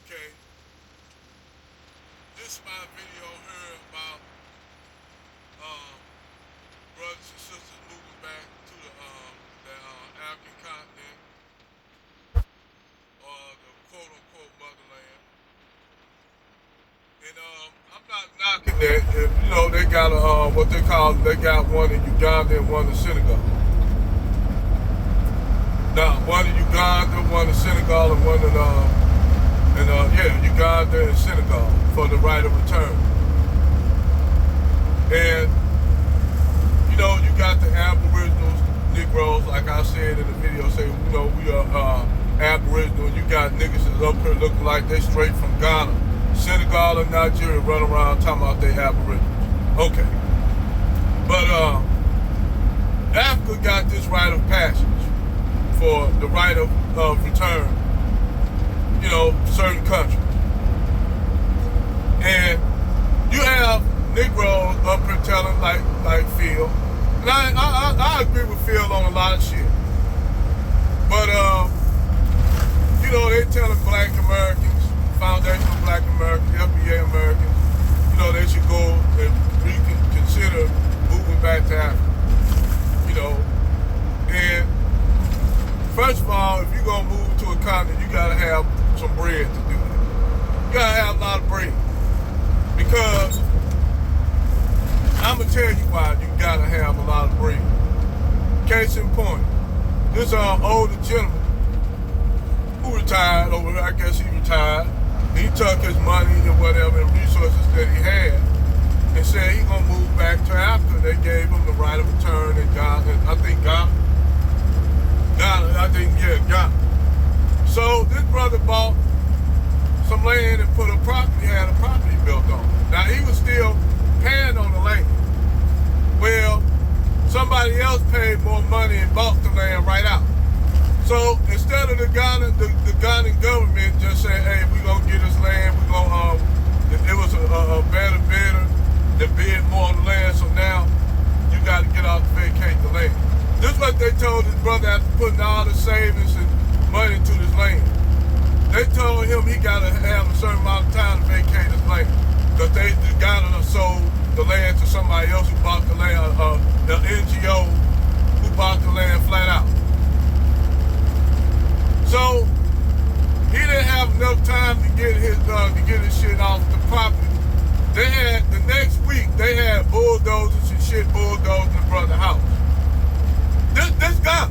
Okay, this is my video here about um, brothers and sisters moving back to the African continent or the quote-unquote motherland. And I'm not knocking that. You know, they got what they got one in Uganda and one in Senegal. Now, one in Uganda, one in Senegal, and one in Uganda and Senegal for the right of return. And you know, you got the Aboriginals, Negroes, like I said in the video, say, you know, we are Aboriginal. You got niggas that's up here looking like they straight from Ghana, Senegal, and Nigeria, run around talking about they Aboriginals. Okay, but Africa got this right of passage for the right of return. You know, certain countries. And you have Negroes up here telling like Phil. And I agree with Phil on a lot of shit. But you know, they telling black Americans, foundational black Americans, FBA Americans, you know, they should go and reconsider moving back to Africa. You know. And first of all, if you're gonna move to a continent, you gotta have some bread to do that. You gotta have a lot of bread. Because I'm gonna tell you why you gotta have a lot of bread. Case in point, this older gentleman who retired over here, I guess he retired. He took his money and whatever and resources that he had and said he gonna move back to Africa. They gave him the right of return in Ghana, Ghana. So this brother bought some land and had a property built on it. Now he was still paying on the land. Well, somebody else paid more money and bought the land right out. So instead of the Ghanaian government just saying, hey, we gonna get this land, it was a better bidder that bid more on the land, so now you gotta get out to vacate the land. This is what they told his brother after putting all the savings and money into this land. They told him he got to have a certain amount of time to vacate his land. Because the Ghana sold the land to somebody else who bought the land, the NGO who bought the land flat out. So he didn't have enough time to get his shit off the property. The next week, they had bulldozers and shit bulldozing the brother's house. This guy,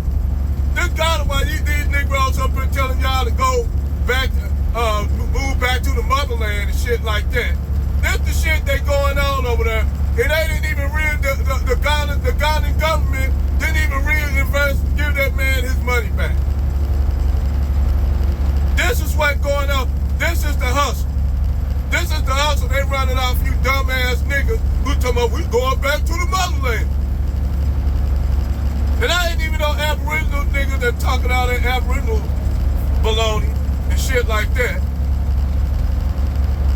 why these Negroes up here telling y'all to go back, move back to the motherland and shit like that. This the shit they going on over there. And they didn't even the Ghanaian government didn't even reinvest, give that man his money back. This is what's going on. This is the hustle. This is the hustle. They running off you dumbass niggas who talking about we going back to the motherland. And I ain't even know Aboriginal niggas that talking all that Aboriginal baloney and shit like that.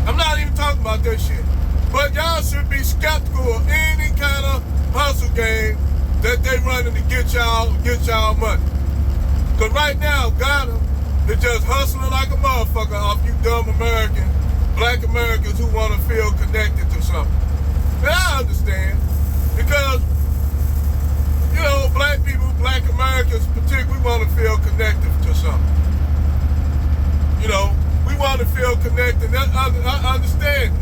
I'm not even talking about that shit. But y'all should be skeptical of any kind of hustle game that they running to get y'all money. Cause right now, Ghana is just hustling like a motherfucker off you dumb Americans, black Americans who want to feel connected to something. And I understand, because you know, black people, black Americans particularly, want to feel connected to something. You know, we want to feel connected. I understand.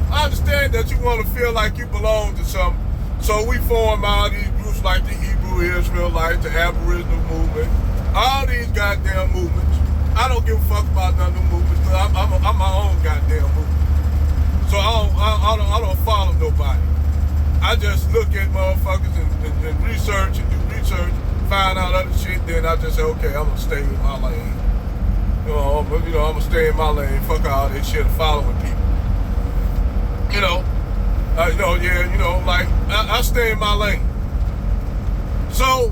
I understand that you want to feel like you belong to something. So we form all these groups like the Hebrew Israelites, the Aboriginal movement, all these goddamn movements. I don't give a fuck about none of them movements because I'm my own goddamn movement. So I don't follow nobody. I just look at motherfuckers and research and do research, find out other shit, then I just say, okay, I'm gonna stay in my lane. I'm gonna stay in my lane, fuck all this shit of following people. I stay in my lane. So,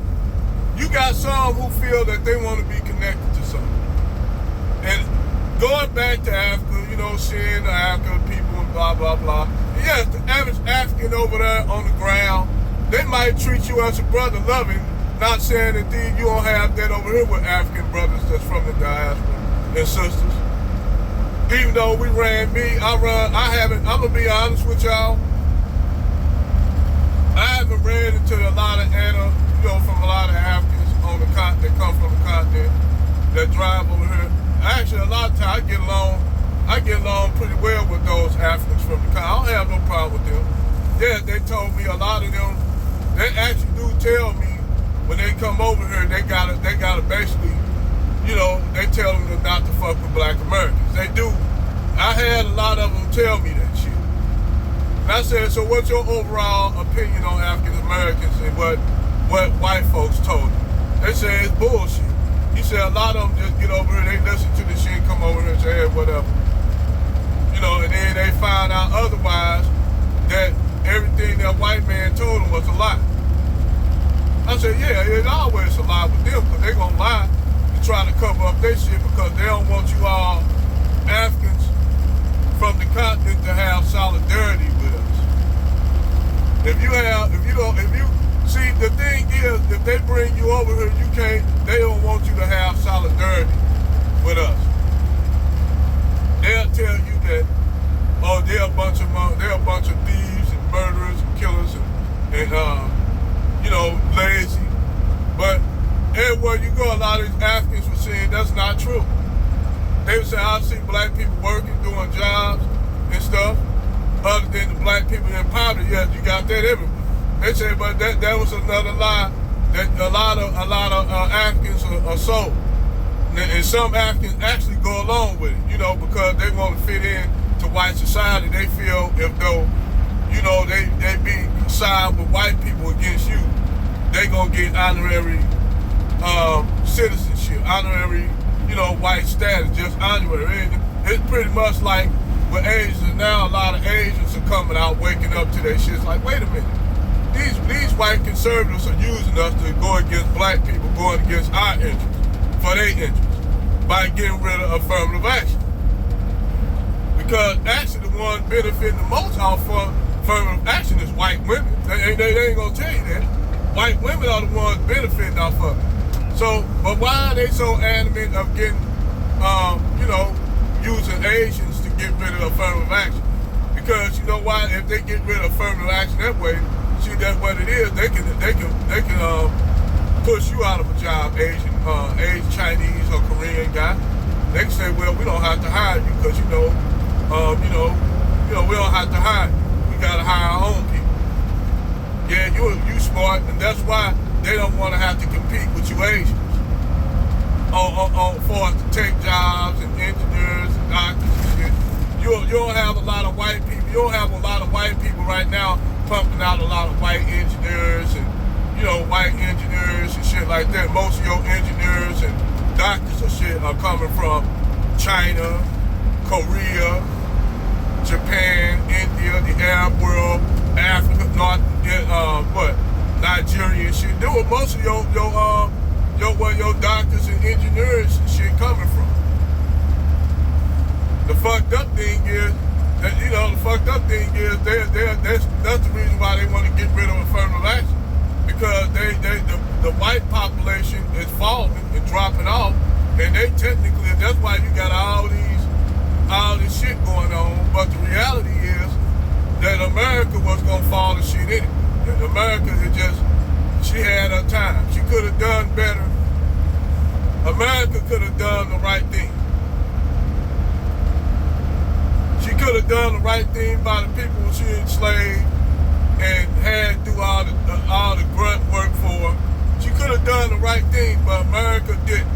you got some who feel that they want to be connected to something. And going back to Africa, you know, seeing the African people and blah, blah, blah. Yes, the average African over there on the ground, they might treat you as a brother loving, not saying that you don't have that over here with African brothers that's from the diaspora and sisters. Even though we ran I'm gonna be honest with y'all. I haven't ran into a lot of from a lot of Africans on the continent, that come from the continent, that drive over here. Actually, a lot of times I get along pretty well with those Africans from the continent. I don't have no problem with them. Yeah, they told me, a lot of them, they actually do tell me when they come over here, they gotta basically, they tell them not to fuck with black Americans. They do. I had a lot of them tell me that shit. And I said, so what's your overall opinion on African Americans and what white folks told you? They say it's bullshit. He said a lot of them just get over here, they listen to the shit, come over here and say, hey, whatever. And then they find out otherwise that everything that white man told them was a lie. I said, yeah, it's always a lie with them, because they gonna lie to try to cover up their shit, because they don't want you all Africans from the continent to have solidarity with us. See, the thing is, if they bring you over here, they don't want you to have solidarity with us. They'll tell you that, oh, they're a bunch of thieves and murderers and killers and lazy. But everywhere you go, a lot of these Africans were saying that's not true. They would say, I see black people working, doing jobs and stuff, other than the black people in poverty. Yeah, you got that everywhere. They say, but that was another lie, that a lot of Africans are sold. And some Africans actually go along with it, because they want to fit in to white society. They feel if though, they be side with white people against you, they gonna get honorary citizenship, honorary, white status, just honorary. It's pretty much like with Asians now. A lot of Asians are coming out, waking up to their shit. It's like, wait a minute. These white conservatives are using us to go against black people, going against our interests, for their interests, by getting rid of affirmative action. Because actually the one benefiting the most off of affirmative action is white women. They ain't gonna tell you that. White women are the ones benefiting off of it. So, but why are they so adamant of getting, using Asians to get rid of affirmative action? Because you know why? If they get rid of affirmative action that way, see, that's what it is. They can push you out of a job, Asian, Chinese or Korean guy. They can say, well, we don't have to hire you because we don't have to hire you. We gotta hire our own people. Yeah, you smart, and that's why they don't want to have to compete with you Asians for us to take jobs and engineers and doctors and shit. You don't have a lot of white people. You don't have a lot of white people right now pumping out a lot of white engineers and white engineers and shit like that. Most of your engineers and doctors and shit are coming from China, Korea, Japan, India, the Arab world, Africa, Nigeria and shit. There were most of your doctors and engineers and shit coming from. The fucked up thing is that that's the reason why they want to get rid of affirmative action, because the white population is falling and dropping off, and they technically, that's why you got all this shit going on. But the reality is that America was gonna fall to shit anyway. That America she had her time. She could have done better. America could have done the right thing. She could have done the right thing by the people she enslaved and had to do all the grunt work for. She could have done the right thing, but America didn't.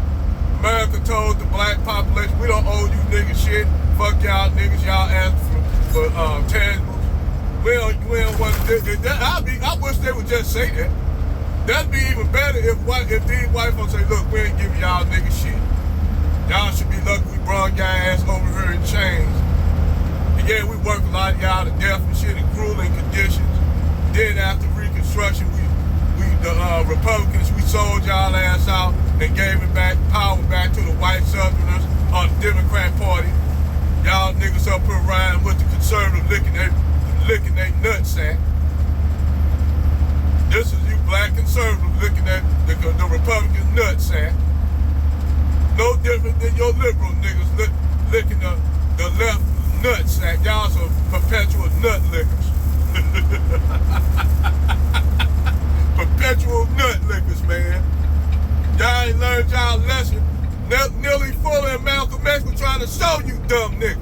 America told the black population, we don't owe you niggas shit. Fuck y'all niggas, y'all ask for tangibles. We don't want to do that. I wish they would just say that. That'd be even better if these white folks say, look, we ain't giving y'all niggas shit. Y'all should be lucky we brought y'all ass over here in chains. And yeah, we work a lot of y'all to death and shit in grueling conditions. Then after Reconstruction, the Republicans, we sold y'all ass out and gave it back, power back to the white Southerners or the Democrat Party. Y'all niggas up here riding with the conservatives licking their nutsack. This is you black conservatives looking at the Republican nutsack. No different than your liberal niggas licking the to show you dumb niggas.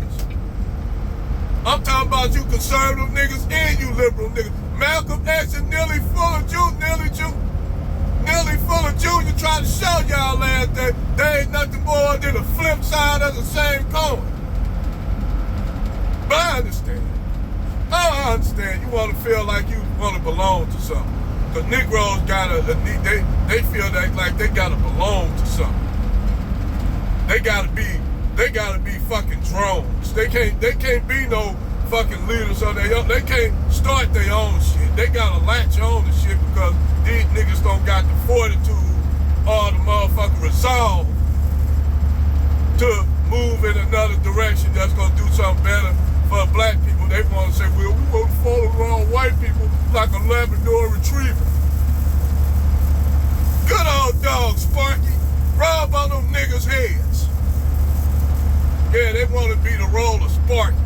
I'm talking about you conservative niggas and you liberal niggas. Malcolm X and nearly full of Junior trying to show y'all last day they ain't nothing more than a flip side of the same coin. But I understand. I understand. You want to feel like you want to belong to something. Because Negroes they feel like they gotta belong to something. They gotta be fucking drones. They can't be no fucking leaders of their own. They can't start their own shit. They gotta latch on to shit because these niggas don't got the fortitude or the motherfucking resolve to move in another direction that's gonna do something better for black people. They want to say, well, we want to follow around white people like a Labrador retriever. Good old dog, Sparky. Rub on them niggas' heads. Yeah, they want to be the role of Sparky.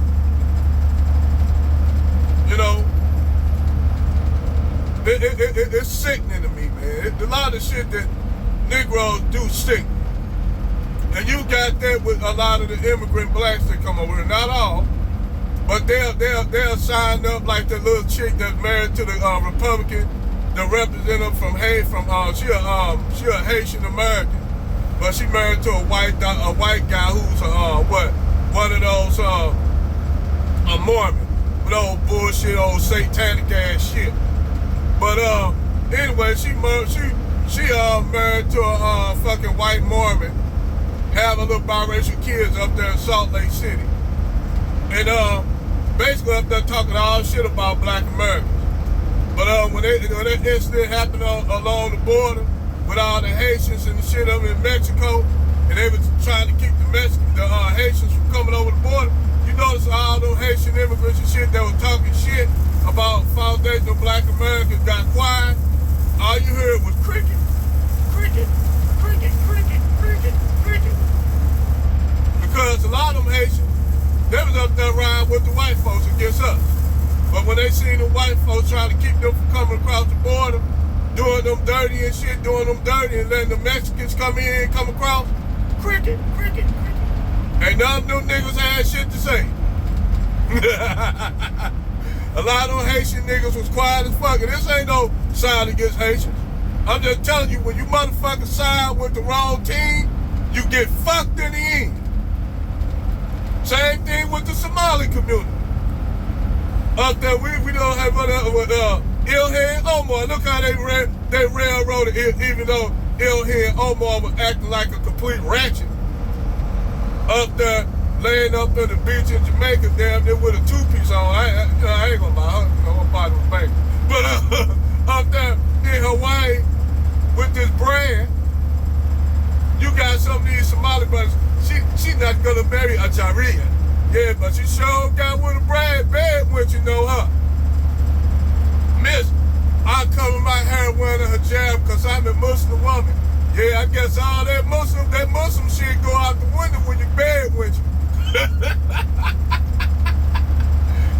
You know, it's sickening to me, man. A lot of shit that Negroes do sick. And you got that with a lot of the immigrant blacks that come over here. Not all, but they'll sign up like the little chick that's married to the Republican, the representative from she a Haitian American, but she married to a white guy who's one of those a Mormon with old bullshit, old satanic ass shit. But anyway, she married to a fucking white Mormon, having little biracial kids up there in Salt Lake City, and basically up there talking all shit about black Americans. But when that incident happened along the border with all the Haitians and the shit up in Mexico, and they were trying to keep the Haitians from coming over the border, you notice all those Haitian immigrants and shit that were talking shit about foundational black Americans got quiet. All you heard was cricket, cricket, cricket, cricket, cricket, cricket. Because a lot of them Haitians, they was up there riding with the white folks against us. But when they seen the white folks trying to keep them from coming across the border, doing them dirty and shit, and letting the Mexicans come in and come across, cricket, cricket, cricket. Ain't none of them niggas had shit to say. A lot of them Haitian niggas was quiet as fuck. And this ain't no side against Haitians. I'm just telling you, when you motherfuckers side with the wrong team, you get fucked in the end. Same thing with the Somali community. Up there, we don't have with Ilhan Omar. Look how they railroaded it, even though Ilhan Omar was acting like a complete ratchet. Up there, laying up in the beach in Jamaica, damn near with a two-piece on. I ain't gonna lie, her body was banging. But up there in Hawaii with this brand, you got some of these Somali brothers. She not gonna marry a Jaria. Yeah, but she sure got with a brand bad when you know her. Miss, I cover my hair wearing a hijab because I'm a Muslim woman. Yeah, I guess all that Muslim shit go out the window when you bad with you.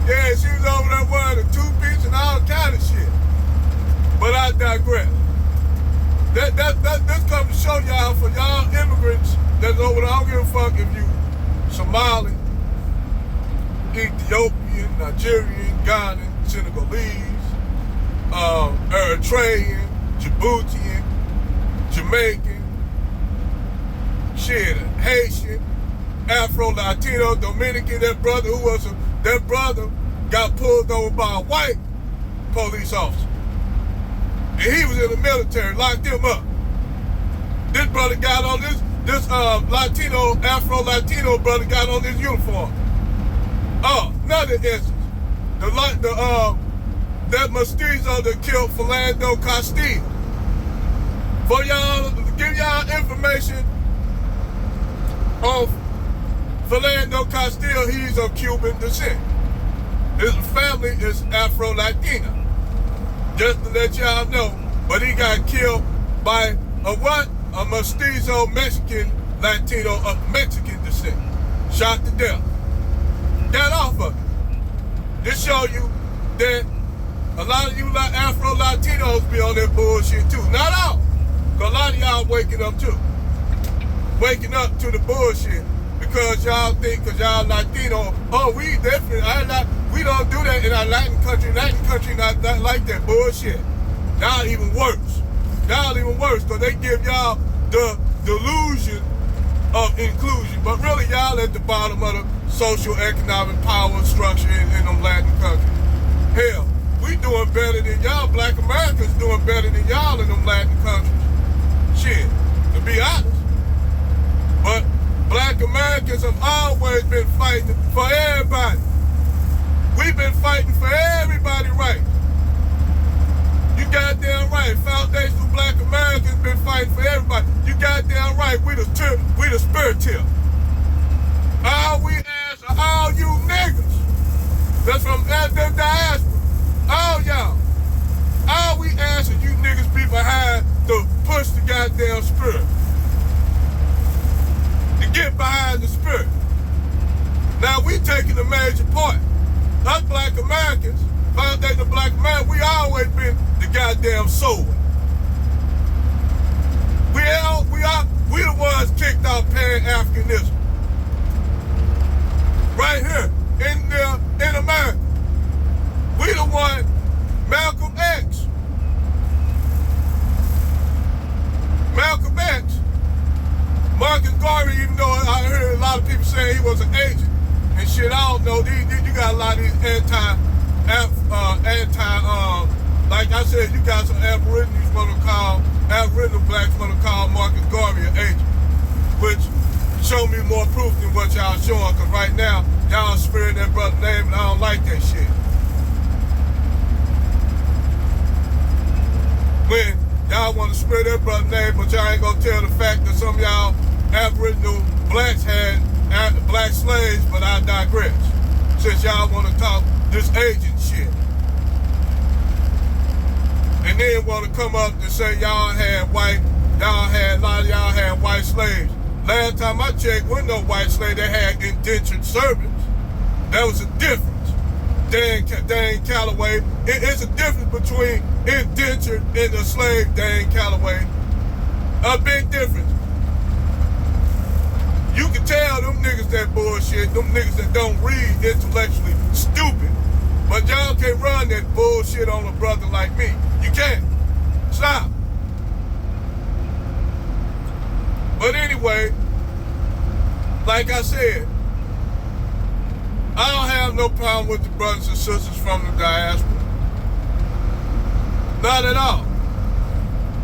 Yeah, she was over there wearing a two-piece and all kind of shit. But I digress. This comes to show y'all, for y'all immigrants that's over there, I don't give a fuck if you Somali, Ethiopian, Nigerian, Ghanaian, Senegalese, Eritrean, Djiboutian, Jamaican, shit, Haitian, Afro-Latino, Dominican. That brother got pulled over by a white police officer. And he was in the military, locked him up. This brother got on this Afro-Latino brother got on this uniform. Another instance. That mestizo that killed Philando Castile. For y'all, to give y'all information on Philando Castile, he's of Cuban descent. His family is Afro-Latina. Just to let y'all know. But he got killed by a mestizo Mexican Latino of Mexican descent. Shot to death. Got off of it. This show you that a lot of you Afro-Latinos be on that bullshit too. Not all. Because a lot of y'all waking up too. Waking up to the bullshit. because y'all think, because y'all Latino, oh, we different. We don't do that in our Latin country. Latin country not like that bullshit. Y'all even worse. Y'all even worse, because they give y'all the delusion of inclusion. But really, y'all at the bottom of the social economic power structure in them Latin countries. Hell, we doing better than y'all. Black Americans doing better than y'all in them Latin countries. Shit, to be honest. But Black Americans have always been fighting for everybody. We've been fighting for everybody's rights. You goddamn right. Foundational Black Americans been fighting for everybody. You goddamn right. We the spirit tip. All we ask are all you niggas that's from the diaspora. All y'all. All we ask is you niggas be behind to push the goddamn spirit. To get behind the spirit. Now we taking a major part. Us Black Americans, foundation Black Americans, we always been the goddamn sword. We the ones kicked out Pan-Africanism. Right here in America. We the one, Malcolm X. Malcolm X. Marcus Garvey, even though I heard a lot of people saying he was an agent and shit, I don't know. You got a lot of these like I said, you got some Aboriginal blacks want to call Marcus Garvey an agent, which show me more proof than what y'all showing, because right now, y'all sparing that brother's name, and I don't like that shit. When y'all want to spare that brother's name, but y'all ain't gonna tell the fact that some of y'all Aboriginal blacks had black slaves, but I digress. Since y'all want to talk this agent shit. And then want to come up and say a lot of y'all had white slaves. Last time I checked, wasn't no white slave, they had indentured servants. That was a difference. Dan Calloway. It's a difference between indentured and a slave, Dan Calloway. A big difference. You can tell them niggas that bullshit, them niggas that don't read intellectually stupid. But y'all can't run that bullshit on a brother like me. You can't. Stop. But anyway, like I said, I don't have no problem with the brothers and sisters from the diaspora. Not at all.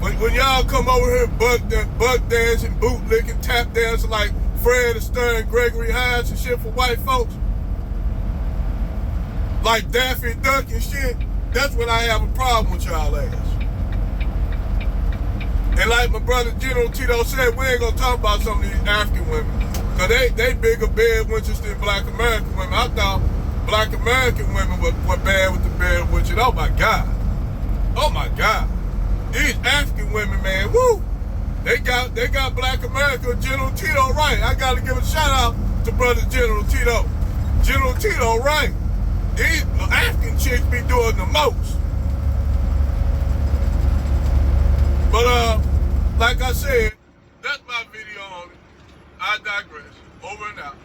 When y'all come over here buck dancing, boot licking, tap dancing like Fred Astaire and Gregory Hines and shit for white folks, like Daffy Duck and shit, that's when I have a problem with y'all ass. And like my brother General Tito said, we ain't gonna talk about some of these African women, because they bigger bed witches than Black American women. I thought Black American women were bad with the bed witches. Oh my God. Oh my God. These African women, man, woo! They got Black America, General Tito right. I gotta give a shout out to brother General Tito. General Tito right. These African chicks be doing the most. But like I said, that's my video on it. I digress. Over and out.